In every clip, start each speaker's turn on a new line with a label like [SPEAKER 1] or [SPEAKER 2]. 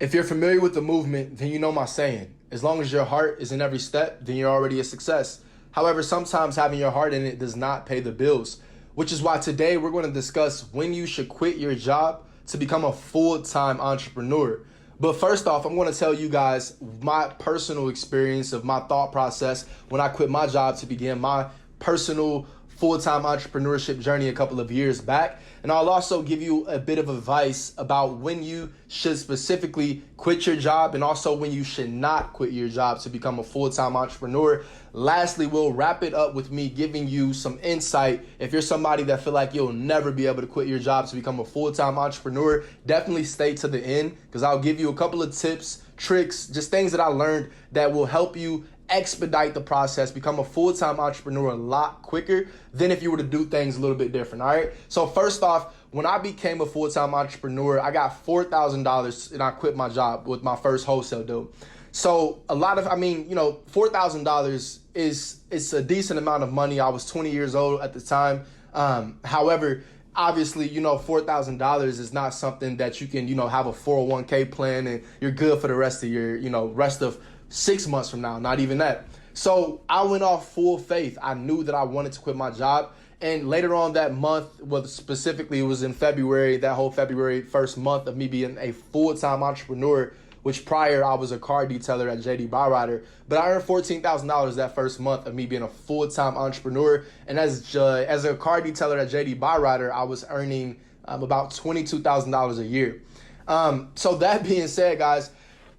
[SPEAKER 1] If you're familiar with the movement, then you know my saying. As long as your heart is in every step, then you're already a success. However, sometimes having your heart in it does not pay the bills, which is why today we're going to discuss when you should quit your job to become a full-time entrepreneur. But first off, I'm going to tell you guys my personal experience of my thought process when I quit my job to begin my personal full-time entrepreneurship journey a couple of years back. And I'll also give you a bit of advice about when you should specifically quit your job and also when you should not quit your job to become a full-time entrepreneur. Lastly, we'll wrap it up with me giving you some insight. If you're somebody that feel like you'll never be able to quit your job to become a full-time entrepreneur, definitely stay to the end because I'll give you a couple of tips, tricks, just things that I learned that will help you expedite the process, become a full-time entrepreneur a lot quicker than if you were to do things a little bit different. All right. So first off, when I became a full-time entrepreneur, I got $4,000 and I quit my job with my first wholesale deal. So $4,000 it's a decent amount of money. I was 20 years old at the time. However, obviously, $4,000 is not something that you can, have a 401k plan and you're good for the rest of your, rest of 6 months from now, not even that. So I went off full faith. I knew that I wanted to quit my job. And later on that month, well, specifically it was in February, that whole February, first month of me being a full-time entrepreneur, which prior I was a car detailer at JD Byrider. But I earned $14,000 that first month of me being a full-time entrepreneur. And as a car detailer at JD Byrider, I was earning about $22,000 a year. So that being said, guys,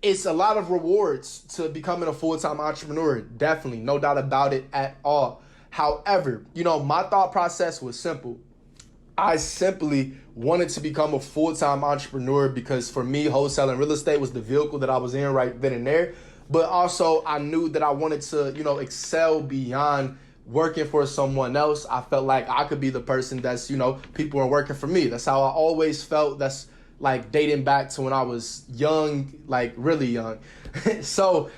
[SPEAKER 1] it's a lot of rewards to becoming a full-time entrepreneur. Definitely, no doubt about it at all. However, my thought process was simple. I simply wanted to become a full-time entrepreneur because for me, wholesaling real estate was the vehicle that I was in right then and there. But also I knew that I wanted to, excel beyond working for someone else. I felt like I could be the person that's, people are working for me. That's how I always felt. That's like dating back to when I was young, like really young. So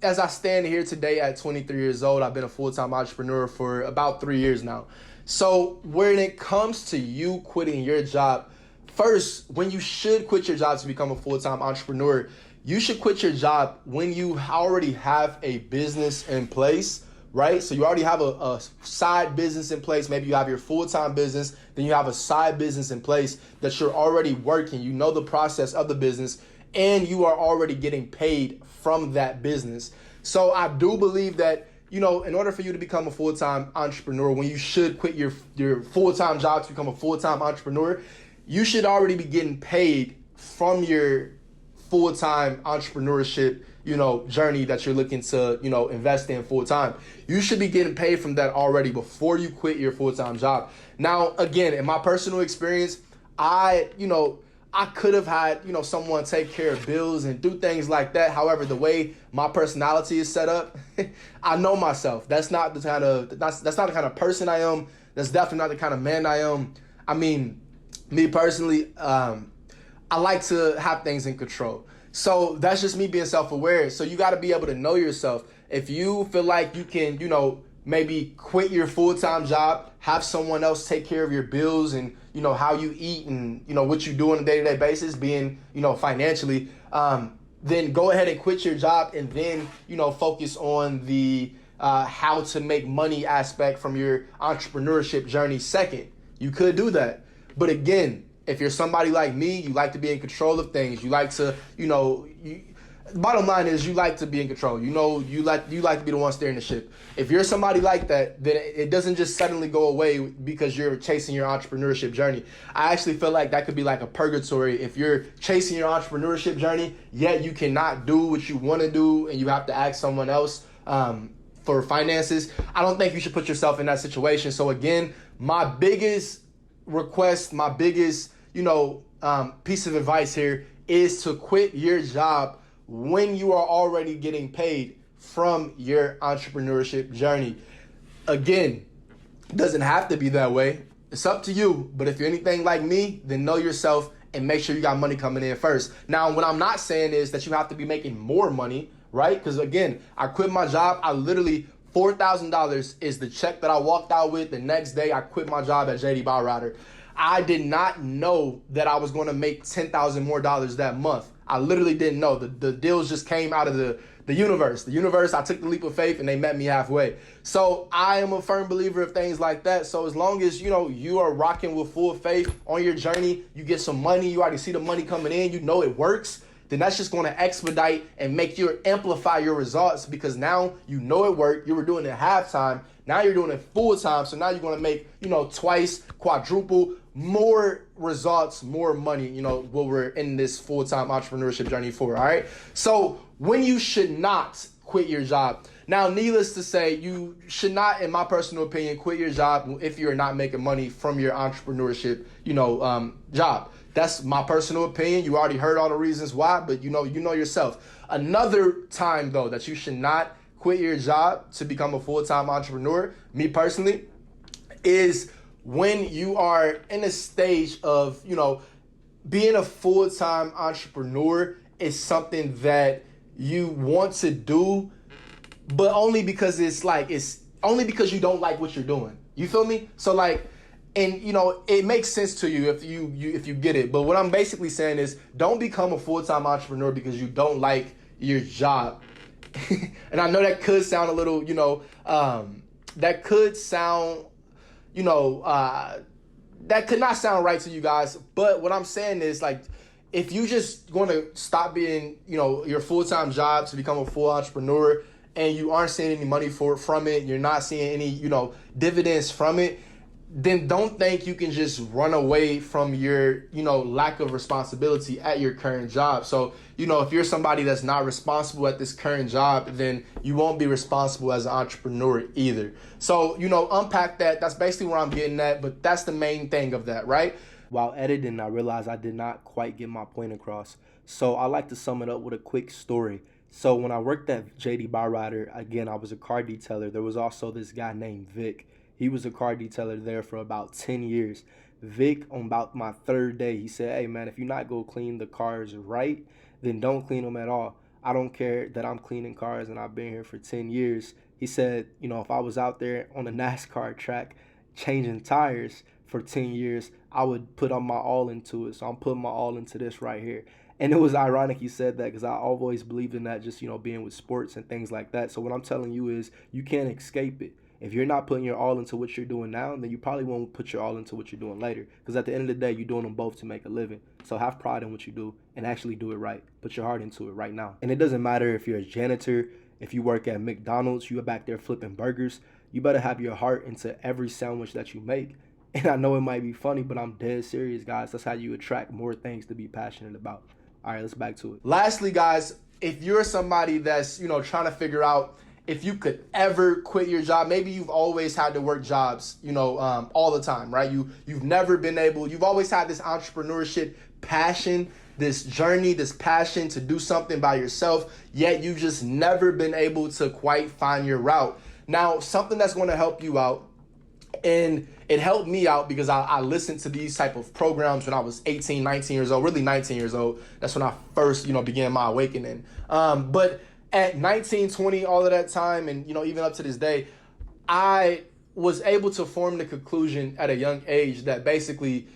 [SPEAKER 1] as I stand here today at 23 years old, I've been a full-time entrepreneur for about 3 years now. So when it comes to you quitting your job, first, when you should quit your job to become a full-time entrepreneur, you should quit your job when you already have a business in place, right? So you already have a side business in place. Maybe you have your full-time business, then you have a side business in place that you're already working. You know the process of the business and you are already getting paid from that business. So I do believe that, in order for you to become a full-time entrepreneur, when you should quit your full-time job to become a full-time entrepreneur, you should already be getting paid from your full-time entrepreneurship, journey that you're looking to, invest in full-time. You should be getting paid from that already before you quit your full-time job. Now, again, in my personal experience, I could have had, someone take care of bills and do things like that. However, the way my personality is set up, I know myself. That's not the kind of person I am. That's definitely not the kind of man I am. I mean, me personally, I like to have things in control. So that's just me being self-aware. So you got to be able to know yourself. If you feel like you can, maybe quit your full-time job, have someone else take care of your bills and, how you eat and, what you do on a day-to-day basis, being, financially, then go ahead and quit your job and then, focus on the how to make money aspect from your entrepreneurship journey second. You could do that. But again, if you're somebody like me, you like to be in control of things. You like to, bottom line is you like to be in control. You like to be the one steering the ship. If you're somebody like that, then it doesn't just suddenly go away because you're chasing your entrepreneurship journey. I actually feel like that could be like a purgatory. If you're chasing your entrepreneurship journey, yet you cannot do what you want to do and you have to ask someone else for finances, I don't think you should put yourself in that situation. So again, my biggest request, my biggest, piece of advice here is to quit your job when you are already getting paid from your entrepreneurship journey. Again, it doesn't have to be that way. It's up to you. But if you're anything like me, then know yourself and make sure you got money coming in first. Now, what I'm not saying is that you have to be making more money, right? Because again, I quit my job. I literally, $4,000 is the check that I walked out with. The next day, I quit my job at JD Byrider. I did not know that I was going to make $10,000 more that month. I literally didn't know. The deals just came out of the universe. The universe, I took the leap of faith and they met me halfway. So I am a firm believer of things like that. So as long as, you are rocking with full faith on your journey, you get some money, you already see the money coming in, it works, then that's just going to expedite and make you amplify your results, because now it worked. You were doing it half-time. Now you're doing it full-time. So now you're going to make, twice, quadruple, more results, more money, what we're in this full-time entrepreneurship journey for, all right? So when you should not quit your job. Now, needless to say, you should not, in my personal opinion, quit your job if you're not making money from your entrepreneurship, job. That's my personal opinion. You already heard all the reasons why, but you know yourself. Another time, though, that you should not quit your job to become a full-time entrepreneur, me personally, is when you are in a stage of, being a full-time entrepreneur is something that you want to do, but only because it's only because you don't like what you're doing. You feel me? So and it makes sense to you if you get it. But what I'm basically saying is, don't become a full-time entrepreneur because you don't like your job. And I know that could sound a little, that could sound, that could not sound right to you guys. But what I'm saying is, if you just want to stop being, your full-time job to become a full entrepreneur, and you aren't seeing any money from it, you're not seeing any, dividends from it, then don't think you can just run away from your, lack of responsibility at your current job. So, if you're somebody that's not responsible at this current job, then you won't be responsible as an entrepreneur either. So, unpack that. That's basically where I'm getting at, but that's the main thing of that, right? While editing, I realized I did not quite get my point across. So I like to sum it up with a quick story. So when I worked at JD Byrider, again, I was a car detailer. There was also this guy named Vic. He was a car detailer there for about 10 years. Vic, on about my third day, he said, "Hey, man, if you're not going to clean the cars right, then don't clean them at all. I don't care that I'm cleaning cars and I've been here for 10 years. He said, if I was out there on a NASCAR track changing tires for 10 years, I would put on my all into it. So I'm putting my all into this right here." And it was ironic he said that, because I always believed in that, just, being with sports and things like that. So what I'm telling you is, you can't escape it. If you're not putting your all into what you're doing now, then you probably won't put your all into what you're doing later. Because at the end of the day, you're doing them both to make a living. So have pride in what you do and actually do it right. Put your heart into it right now. And it doesn't matter if you're a janitor, if you work at McDonald's, you're back there flipping burgers. You better have your heart into every sandwich that you make. And I know it might be funny, but I'm dead serious, guys. That's how you attract more things to be passionate about. All right, let's back to it. Lastly, guys, if you're somebody that's, trying to figure out if you could ever quit your job, maybe you've always had to work jobs, all the time, right? You've never been able, you've always had this entrepreneurship passion, this journey, this passion to do something by yourself, yet you've just never been able to quite find your route. Now, something that's going to help you out, and it helped me out because I listened to these type of programs when I was 18, 19 years old, really 19 years old. That's when I first, began my awakening. But at 19, 20, all of that time, and, even up to this day, I was able to form the conclusion at a young age that basically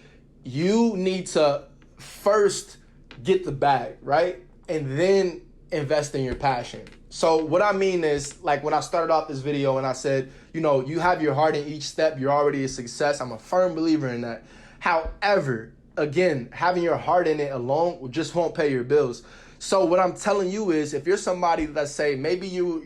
[SPEAKER 1] you need to first get the bag, right? And then invest in your passion. So what I mean is, when I started off this video and I said, you have your heart in each step, you're already a success. I'm a firm believer in that. However, again, having your heart in it alone just won't pay your bills. So what I'm telling you is, if you're somebody that say maybe your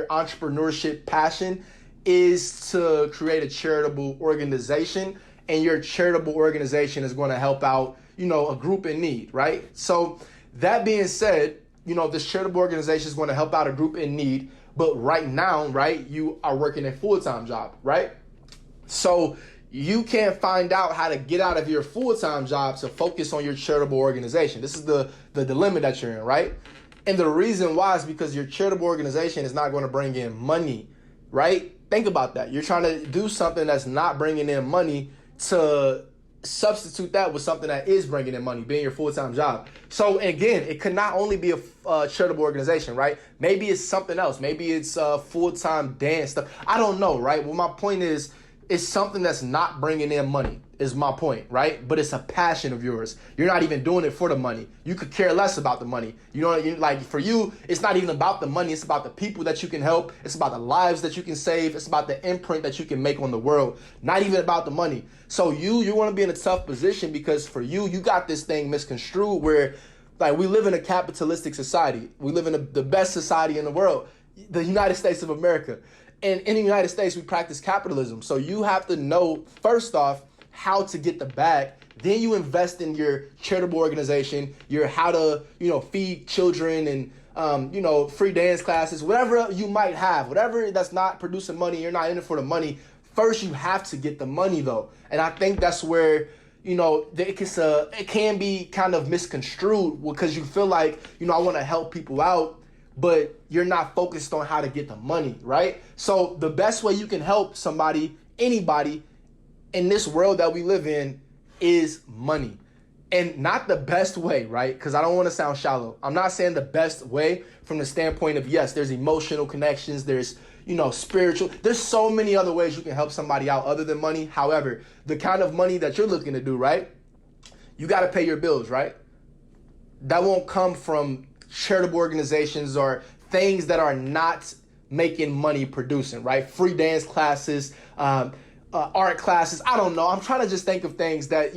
[SPEAKER 1] entrepreneurship passion is to create a charitable organization, and your charitable organization is going to help out, a group in need, right? So that being said, this charitable organization is going to help out a group in need, but right now, right, you are working a full-time job, right? So you can't find out how to get out of your full-time job to focus on your charitable organization. This is the dilemma that you're in, right? And the reason why is because your charitable organization is not going to bring in money, right? Think about that. You're trying to do something that's not bringing in money to substitute that with something that is bringing in money, being your full-time job. So again, it could not only be a charitable organization, right? Maybe it's something else. Maybe it's full-time dance stuff. I don't know, right? Well, my point is, it's something that's not bringing in money. is my point, right? But it's a passion of yours. You're not even doing it for the money. You could care less about the money. You know, like for you, it's not even about the money. It's about the people that you can help. It's about the lives that you can save. It's about the imprint that you can make on the world. Not even about the money. So you want to be in a tough position because for you got this thing misconstrued where like we live in a capitalistic society. We live in the best society in the world, the United States of America. And in the United States, we practice capitalism. So you have to know, first off, how to get the bag. Then you invest in your charitable organization, your how to, feed children and, free dance classes, whatever you might have, whatever that's not producing money, you're not in it for the money. First, you have to get the money, though. And I think that's where, it can be kind of misconstrued because you feel like, I want to help people out, but you're not focused on how to get the money, right? So the best way you can help somebody, anybody, in this world that we live in is money. And not the best way, right? Because I don't want to sound shallow. I'm not saying the best way from the standpoint of, yes, there's emotional connections, there's, spiritual. There's so many other ways you can help somebody out other than money. However, the kind of money that you're looking to do, right? You got to pay your bills, right? That won't come from charitable organizations or things that are not making money producing, right? Free dance classes, art classes. I don't know. I'm trying to just think of things that,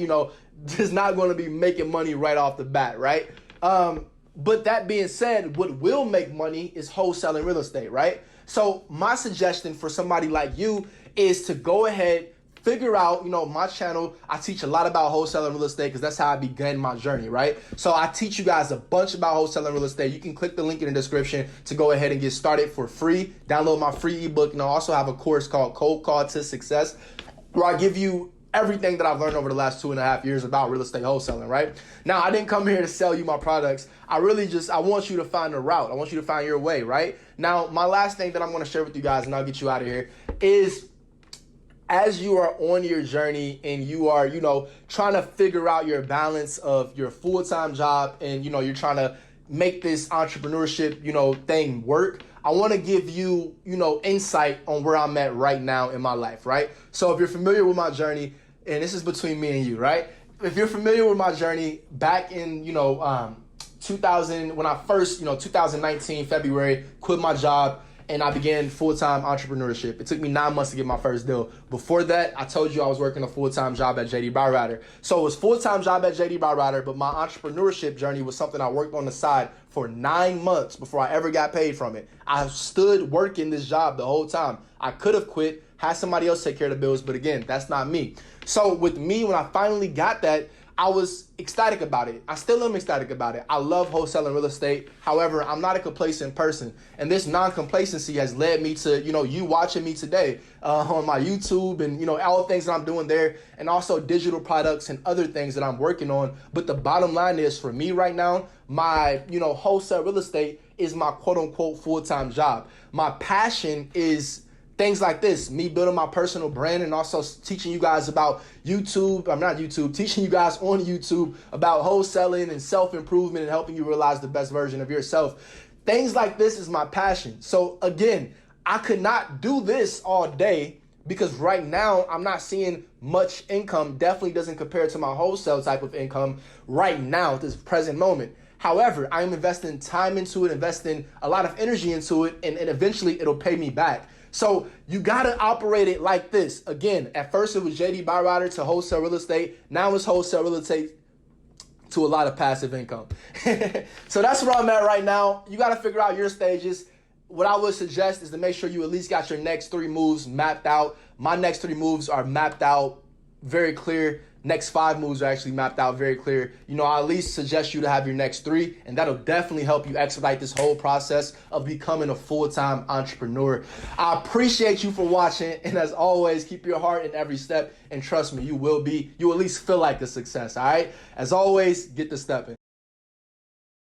[SPEAKER 1] just not going to be making money right off the bat, right? But that being said, what will make money is wholesaling real estate, right? So my suggestion for somebody like you is to go ahead, figure out, my channel. I teach a lot about wholesaling real estate because that's how I began my journey, right? So I teach you guys a bunch about wholesaling real estate. You can click the link in the description to go ahead and get started for free. Download my free ebook. And I also have a course called Cold Call to Success where I give you everything that I've learned over the last 2.5 years about real estate wholesaling, right? Now, I didn't come here to sell you my products. I want you to find a route. I want you to find your way, right? Now, my last thing that I'm going to share with you guys, and I'll get you out of here, is as you are on your journey and you are, trying to figure out your balance of your full-time job and, you're trying to make this entrepreneurship, thing work, I want to give you, insight on where I'm at right now in my life, right? So if you're familiar with my journey, and this is between me and you, right? If you're familiar with my journey back in, 2000, when I first, 2019, February, quit my job and I began full-time entrepreneurship. It took me 9 months to get my first deal. Before that, I told you I was working a full-time job at JD Byrider. So it was full-time job at JD Byrider, but my entrepreneurship journey was something I worked on the side for 9 months before I ever got paid from it. I stood working this job the whole time. I could have quit, had somebody else take care of the bills, but again, that's not me. So with me, when I finally got that, I was ecstatic about it. I still am ecstatic about it. I love wholesaling real estate. However, I'm not a complacent person. And this non-complacency has led me to, you watching me today on my YouTube and, all the things that I'm doing there and also digital products and other things that I'm working on. But the bottom line is for me right now, my, wholesale real estate is my quote unquote full-time job. My passion is things like this, me building my personal brand and also teaching you guys about teaching you guys on YouTube about wholesaling and self-improvement and helping you realize the best version of yourself. Things like this is my passion. So again, I could not do this all day because right now I'm not seeing much income. Definitely doesn't compare to my wholesale type of income right now at this present moment. However, I'm investing time into it, investing a lot of energy into it, and eventually it'll pay me back. So you got to operate it like this. Again, at first it was JD Byrider to wholesale real estate. Now it's wholesale real estate to a lot of passive income. So that's where I'm at right now. You got to figure out your stages. What I would suggest is to make sure you at least got your next 3 moves mapped out. My next 3 moves are mapped out very clear. Next 5 moves are actually mapped out very clear. I at least suggest you to have your next 3, and that'll definitely help you expedite this whole process of becoming a full-time entrepreneur. I appreciate you for watching, and as always, keep your heart in every step, and trust me, you at least feel like a success, all right? As always, get to stepping.